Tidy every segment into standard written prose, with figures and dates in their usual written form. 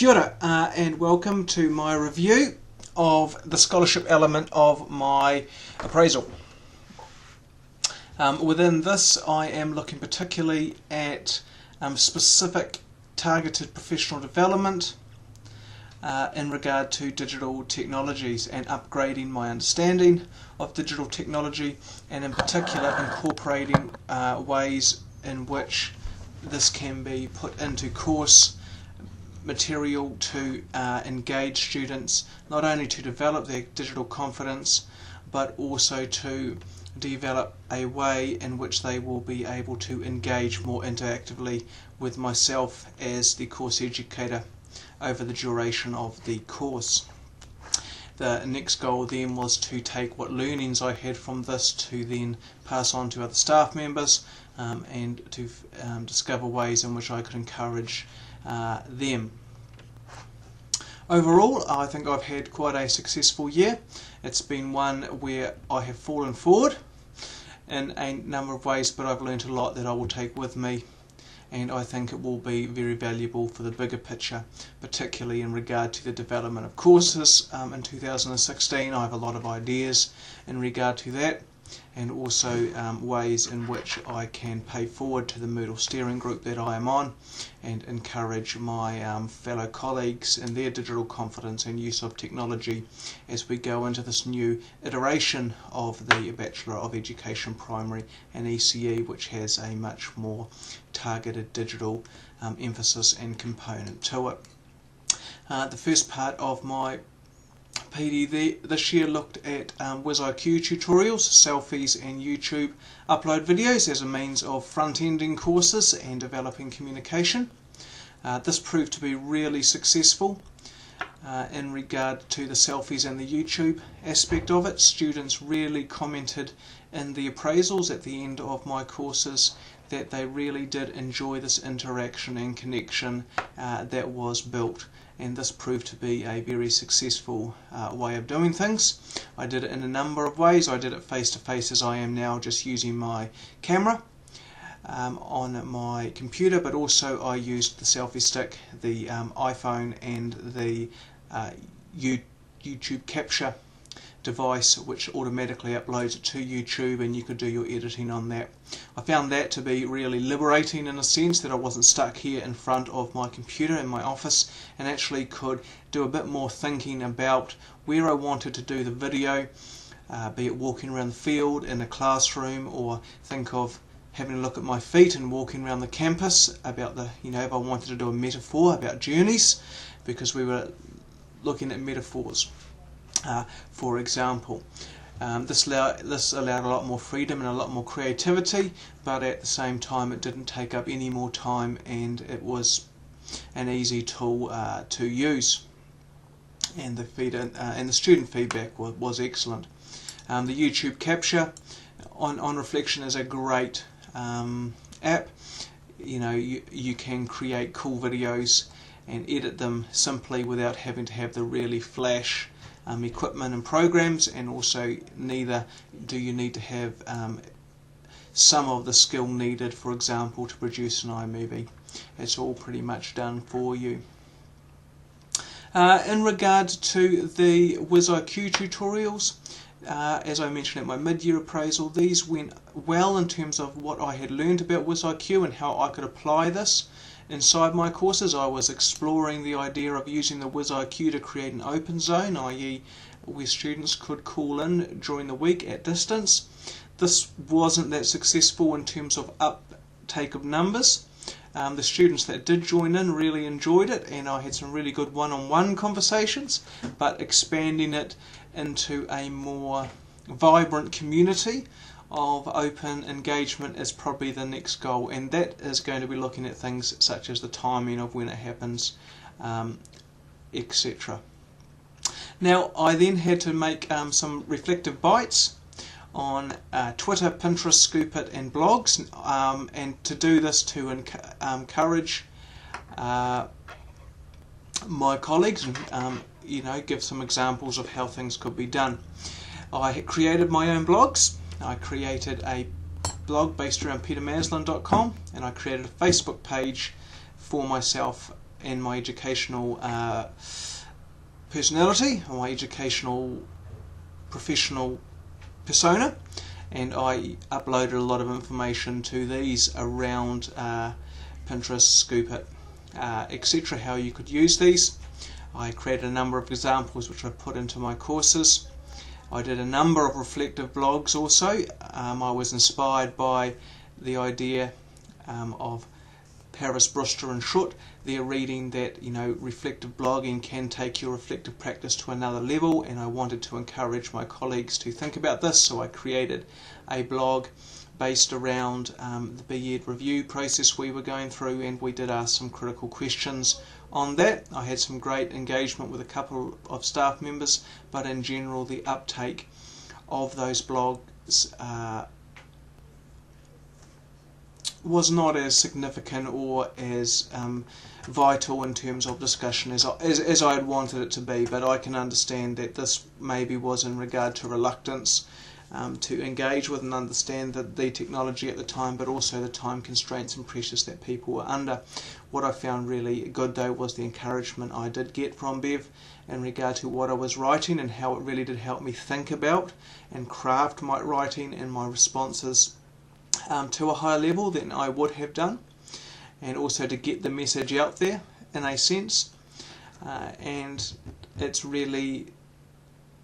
Kia ora, and welcome to my review of the scholarship element of my appraisal. Within this I am looking particularly at specific targeted professional development in regard to digital technologies and upgrading my understanding of digital technology, and in particular incorporating ways in which this can be put into course material to engage students, not only to develop their digital confidence but also to develop a way in which they will be able to engage more interactively with myself as the course educator over the duration of the course. The next goal then was to take what learnings I had from this to then pass on to other staff members and to discover ways in which I could encourage them. Overall, I think I've had quite a successful year. It's been one where I have fallen forward in a number of ways, but I've learnt a lot that I will take with me, and I think it will be very valuable for the bigger picture, particularly in regard to the development of courses in 2016. I have a lot of ideas in regard to that, and also ways in which I can pay forward to the Moodle steering group that I am on and encourage my fellow colleagues in their digital confidence and use of technology as we go into this new iteration of the Bachelor of Education Primary and ECE, which has a much more targeted digital emphasis and component to it. The first part of my PD this year looked at WizIQ tutorials, selfies and YouTube upload videos as a means of front-ending courses and developing communication. This proved to be really successful in regard to the selfies and the YouTube aspect of it. Students really commented in the appraisals at the end of my courses that they really did enjoy this interaction and connection that was built, and this proved to be a very successful way of doing things. I did it in a number of ways. I did it face to face as I am now, just using my camera on my computer, but also I used the selfie stick, the iPhone and the YouTube capture device, which automatically uploads it to YouTube, and you could do your editing on that. I found that to be really liberating in a sense that I wasn't stuck here in front of my computer in my office, and actually could do a bit more thinking about where I wanted to do the video, be it walking around the field, in a classroom, or think of having a look at my feet and walking around the campus, about the, if I wanted to do a metaphor about journeys, because we were looking at metaphors. For example, this allowed a lot more freedom and a lot more creativity, but at the same time it didn't take up any more time, and it was an easy tool to use, and the student feedback was excellent. The YouTube capture on reflection is a great app. You can create cool videos and edit them simply without having to have the really flash equipment and programs, and also neither do you need to have some of the skill needed, for example, to produce an iMovie. It's all pretty much done for you. In regard to the WizIQ tutorials, as I mentioned at my mid-year appraisal, these went well in terms of what I had learned about WizIQ and how I could apply this inside my courses. I was exploring the idea of using the WizIQ to create an open zone, i.e. where students could call in during the week at distance. This wasn't that successful in terms of uptake of numbers. The students that did join in really enjoyed it, and I had some really good one-on-one conversations, but expanding it into a more vibrant community of open engagement is probably the next goal, and that is going to be looking at things such as the timing of when it happens, etc. Now, I then had to make some reflective bites on Twitter, Pinterest, Scoopit and blogs, and to do this to encourage my colleagues and give some examples of how things could be done. I created my own blogs. I created a blog based around petermaslin.com, and I created a Facebook page for myself and my educational personality, or my educational professional persona, and I uploaded a lot of information to these around Pinterest, Scoop.it, etc., how you could use these. I created a number of examples which I put into my courses. I did a number of reflective blogs also. I was inspired by the idea of Paris, Brewster and Schutt. They're reading that, reflective blogging can take your reflective practice to another level, and I wanted to encourage my colleagues to think about this, so I created a blog based around the BEd review process we were going through, and we did ask some critical questions on that. I had some great engagement with a couple of staff members, but in general the uptake of those blogs was not as significant or as vital in terms of discussion as I had wanted it to be, but I can understand that this maybe was in regard to reluctance to engage with and understand the technology at the time, but also the time constraints and pressures that people were under. What I found really good though was the encouragement I did get from Bev in regard to what I was writing, and how it really did help me think about and craft my writing and my responses to a higher level than I would have done, and also to get the message out there in a sense, and it's really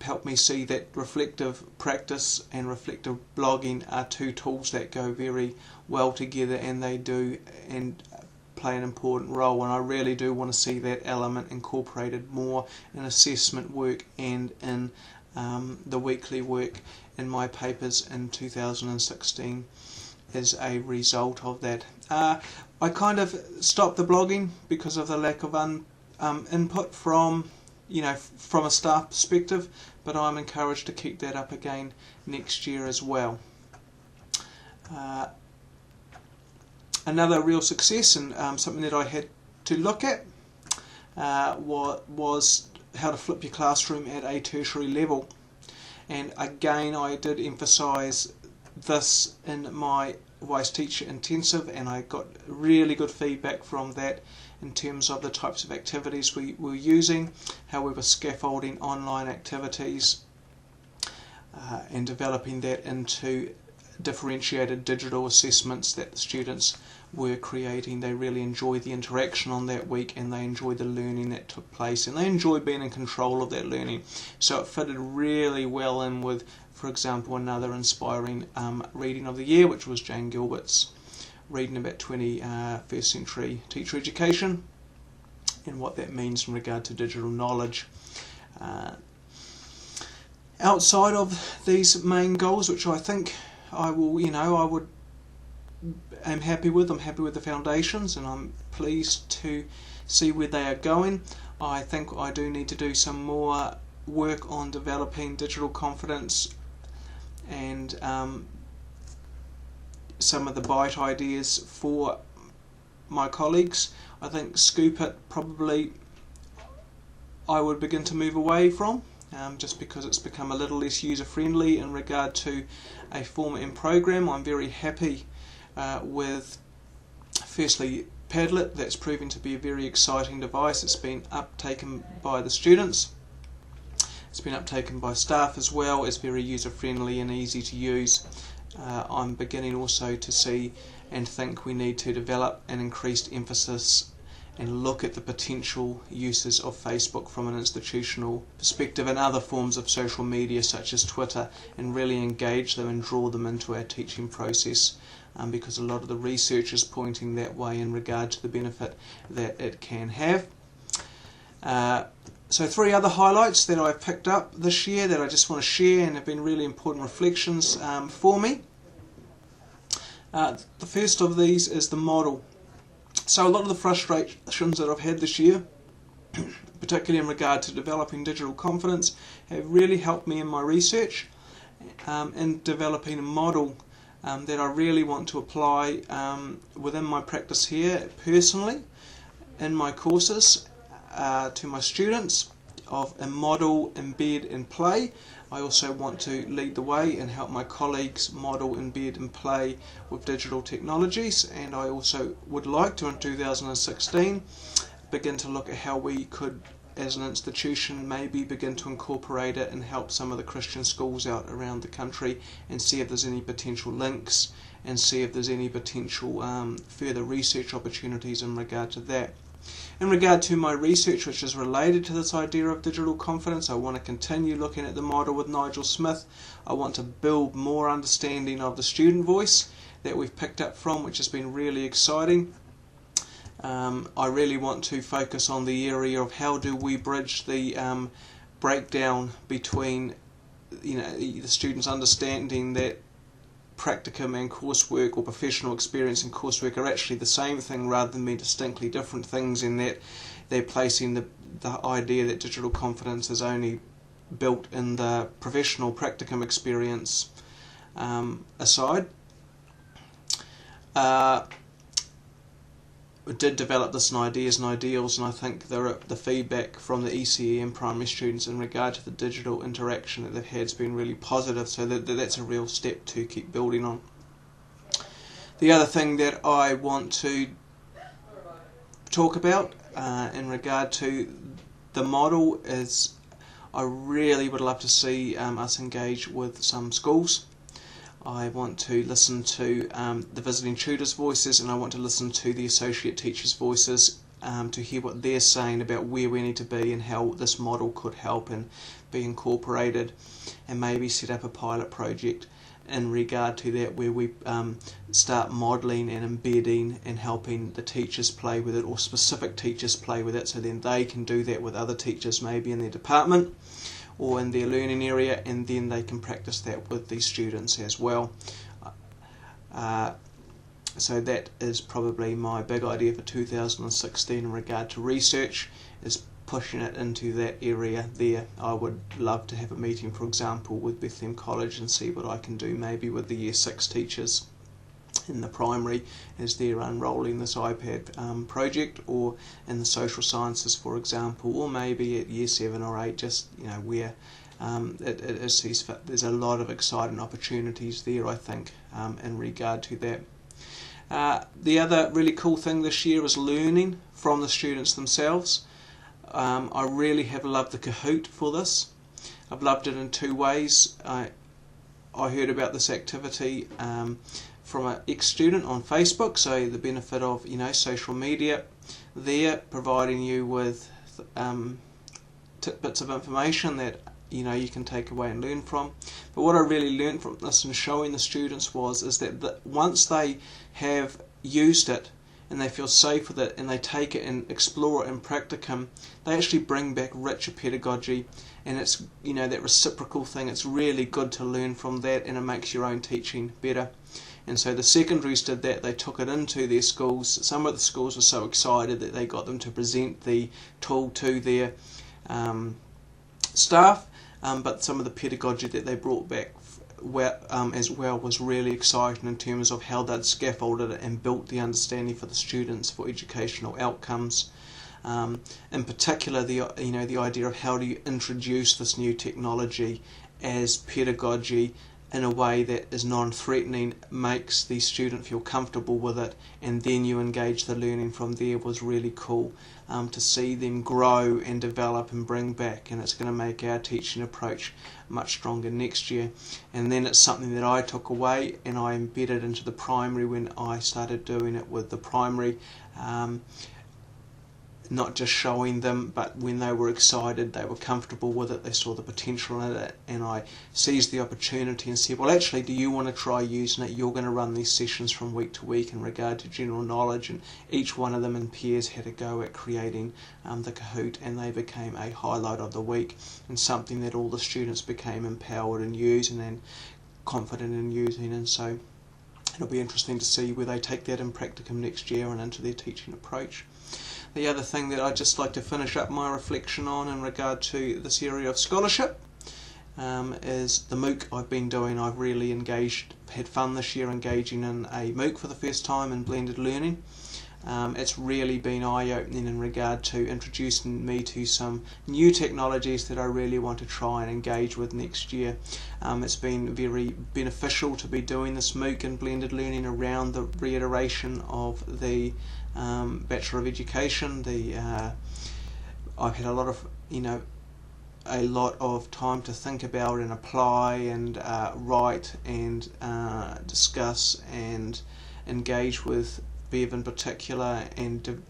helped me see that reflective practice and reflective blogging are two tools that go very well together, and they do and play an important role, and I really do want to see that element incorporated more in assessment work and in the weekly work in my papers in 2016 as a result of that. I kind of stopped the blogging because of the lack of input from a staff perspective, but I'm encouraged to keep that up again next year as well. Another real success, and something that I had to look at, was how to flip your classroom at a tertiary level. And again, I did emphasise this in my Wise Teacher Intensive, and I got really good feedback from that in terms of the types of activities we were using, how we were scaffolding online activities, and developing that into differentiated digital assessments that the students were creating. They really enjoyed the interaction on that week, and they enjoyed the learning that took place, and they enjoyed being in control of that learning. So it fitted really well in with, for example, another inspiring reading of the year, which was Jane Gilbert's reading about 21st century teacher education and what that means in regard to digital knowledge. Outside of these main goals, which I think I'm happy with the foundations, and I'm pleased to see where they are going. I think I do need to do some more work on developing digital confidence and some of the bite ideas for my colleagues. I think Scoop.it probably I would begin to move away from, just because it's become a little less user friendly in regard to a format and program. I'm very happy with, firstly, Padlet. That's proving to be a very exciting device. It's been uptaken by the students. It's been uptaken by staff as well. It's very user friendly and easy to use. I'm beginning also to see and think we need to develop an increased emphasis and look at the potential uses of Facebook from an institutional perspective and other forms of social media such as Twitter, and really engage them and draw them into our teaching process, because a lot of the research is pointing that way in regard to the benefit that it can have. So 3 other highlights that I've picked up this year that I just want to share and have been really important reflections for me. The first of these is the model. So a lot of the frustrations that I've had this year, particularly in regard to developing digital confidence, have really helped me in my research in developing a model that I really want to apply within my practice here personally, in my courses, to my students, of a model, embed and play. I also want to lead the way and help my colleagues model, embed and play with digital technologies, and I also would like to, in 2016, begin to look at how we could, as an institution, maybe begin to incorporate it and help some of the Christian schools out around the country, and see if there's any potential links, and see if there's any potential further research opportunities in regard to that. In regard to my research, which is related to this idea of digital confidence, I want to continue looking at the model with Nigel Smith. I want to build more understanding of the student voice that we've picked up from, which has been really exciting. I really want to focus on the area of how do we bridge the breakdown between the students understanding that practicum and coursework, or professional experience and coursework, are actually the same thing rather than being distinctly different things, in that they're placing the idea that digital confidence is only built in the professional practicum experience aside. We did develop this in Ideas and Ideals, and I think the feedback from the ECE and primary students in regard to the digital interaction that they've had has been really positive, so that's a real step to keep building on. The other thing that I want to talk about in regard to the model is I really would love to see us engage with some schools. I want to listen to the visiting tutors' voices, and I want to listen to the associate teachers' voices to hear what they're saying about where we need to be and how this model could help and be incorporated, and maybe set up a pilot project in regard to that, where we start modelling and embedding and helping the teachers play with it, or specific teachers play with it, so then they can do that with other teachers maybe in their department or in their learning area, and then they can practice that with these students as well. So that is probably my big idea for 2016 in regard to research, is pushing it into that area there. I would love to have a meeting, for example, with Bethlehem College and see what I can do maybe with the Year 6 teachers in the primary as they're unrolling this iPad project, or in the social sciences, for example, or maybe at Year 7 or 8, just where there's a lot of exciting opportunities there, I think, in regard to that. The other really cool thing this year is learning from the students themselves. I really have loved the Kahoot for this. I've loved it in two ways. I heard about this activity from an ex-student on Facebook, so the benefit of social media there, providing you with tidbits of information that you can take away and learn from. But what I really learned from this and showing the students is that once they have used it and they feel safe with it and they take it and explore it in practicum, they actually bring back richer pedagogy, and it's that reciprocal thing. It's really good to learn from that, and it makes your own teaching better. And so the secondaries did that. They took it into their schools. Some of the schools were so excited that they got them to present the tool to their staff, but some of the pedagogy that they brought back as well was really exciting in terms of how they'd scaffolded it and built the understanding for the students for educational outcomes. In particular, the idea of how do you introduce this new technology as pedagogy in a way that is non-threatening, makes the student feel comfortable with it, and then you engage the learning from there, was really cool to see them grow and develop and bring back, and it's going to make our teaching approach much stronger next year. And then it's something that I took away and I embedded into the primary when I started doing it with the primary. Not just showing them, but when they were excited, they were comfortable with it, they saw the potential in it, and I seized the opportunity and said, well, actually, do you want to try using it? You're going to run these sessions from week to week in regard to general knowledge, and each one of them in pairs had a go at creating the Kahoot, and they became a highlight of the week and something that all the students became empowered in using and confident in using. And so it'll be interesting to see where they take that in practicum next year and into their teaching approach. The other thing that I'd just like to finish up my reflection on in regard to this area of scholarship is the MOOC I've been doing. I've really had fun this year engaging in a MOOC for the first time in blended learning. It's really been eye-opening in regard to introducing me to some new technologies that I really want to try and engage with next year. It's been very beneficial to be doing this MOOC and blended learning around the reiteration of the Bachelor of Education. I've had a lot of time to think about and apply and write and discuss and engage with Bev in particular, and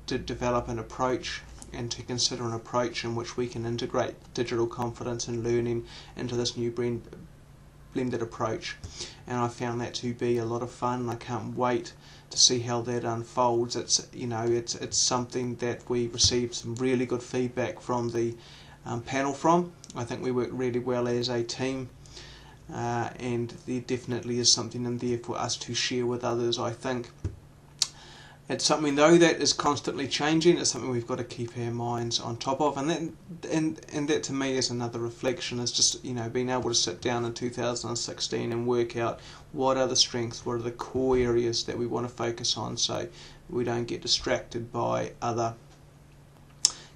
to develop an approach and to consider an approach in which we can integrate digital confidence and learning into this new blended approach. And I found that to be a lot of fun, and I can't wait to see how that unfolds. It's something that we received some really good feedback from the panel from. I think we work really well as a team, and there definitely is something in there for us to share with others. I think it's something though that is constantly changing. It's something we've got to keep our minds on top of, and that to me is another reflection, is just being able to sit down in 2016 and work out what are the strengths, what are the core areas that we want to focus on, so we don't get distracted by other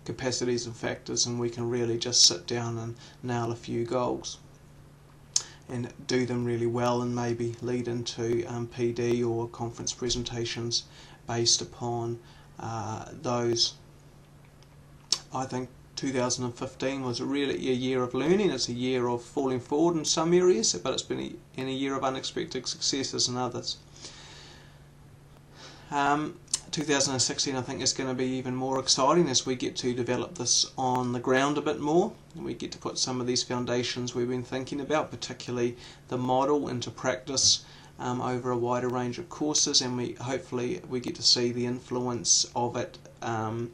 capacities and factors, and we can really just sit down and nail a few goals and do them really well, and maybe lead into PD or conference presentations based upon those. I think 2015 was really a year of learning. It's a year of falling forward in some areas, but it's been a year of unexpected successes in others. 2016 I think is going to be even more exciting as we get to develop this on the ground a bit more, and we get to put some of these foundations we've been thinking about, particularly the model, into practice over a wider range of courses, and hopefully we get to see the influence of it in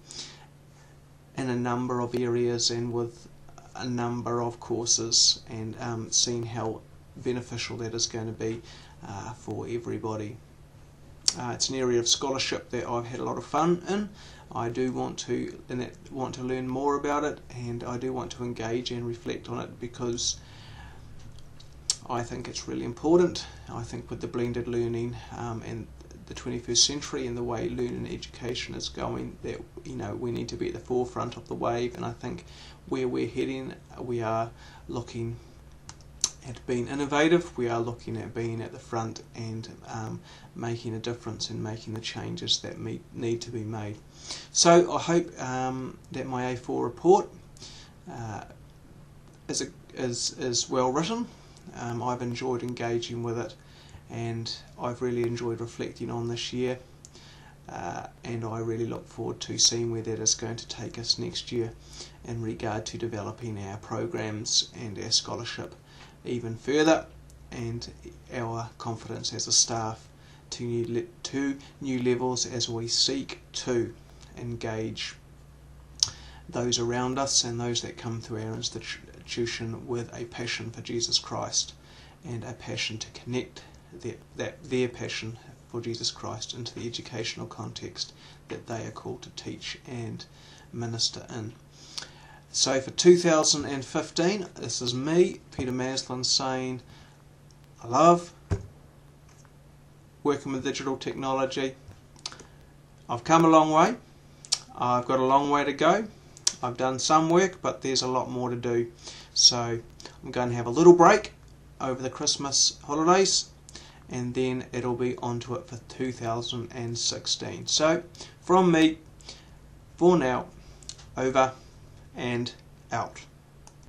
a number of areas and with a number of courses, and seeing how beneficial that is going to be for everybody. It's an area of scholarship that I've had a lot of fun in. I do want to learn more about it, and I do want to engage and reflect on it, because I think it's really important. I think with the blended learning and the 21st century and the way learning and education is going, that we need to be at the forefront of the wave, and I think where we're heading, we are looking at being innovative, we are looking at being at the front and making a difference and making the changes that need to be made. So I hope that my A4 report is well written. I've enjoyed engaging with it, and I've really enjoyed reflecting on this year, and I really look forward to seeing where that is going to take us next year in regard to developing our programs and our scholarship even further, and our confidence as a staff to new levels as we seek to engage those around us and those that come through our institution with a passion for Jesus Christ and a passion to connect their passion for Jesus Christ into the educational context that they are called to teach and minister in. So for 2015, this is me, Peter Maslin, saying I love working with digital technology. I've come a long way. I've got a long way to go. I've done some work, but there's a lot more to do. So I'm going to have a little break over the Christmas holidays, and then it'll be onto it for 2016. So from me, for now, over and out.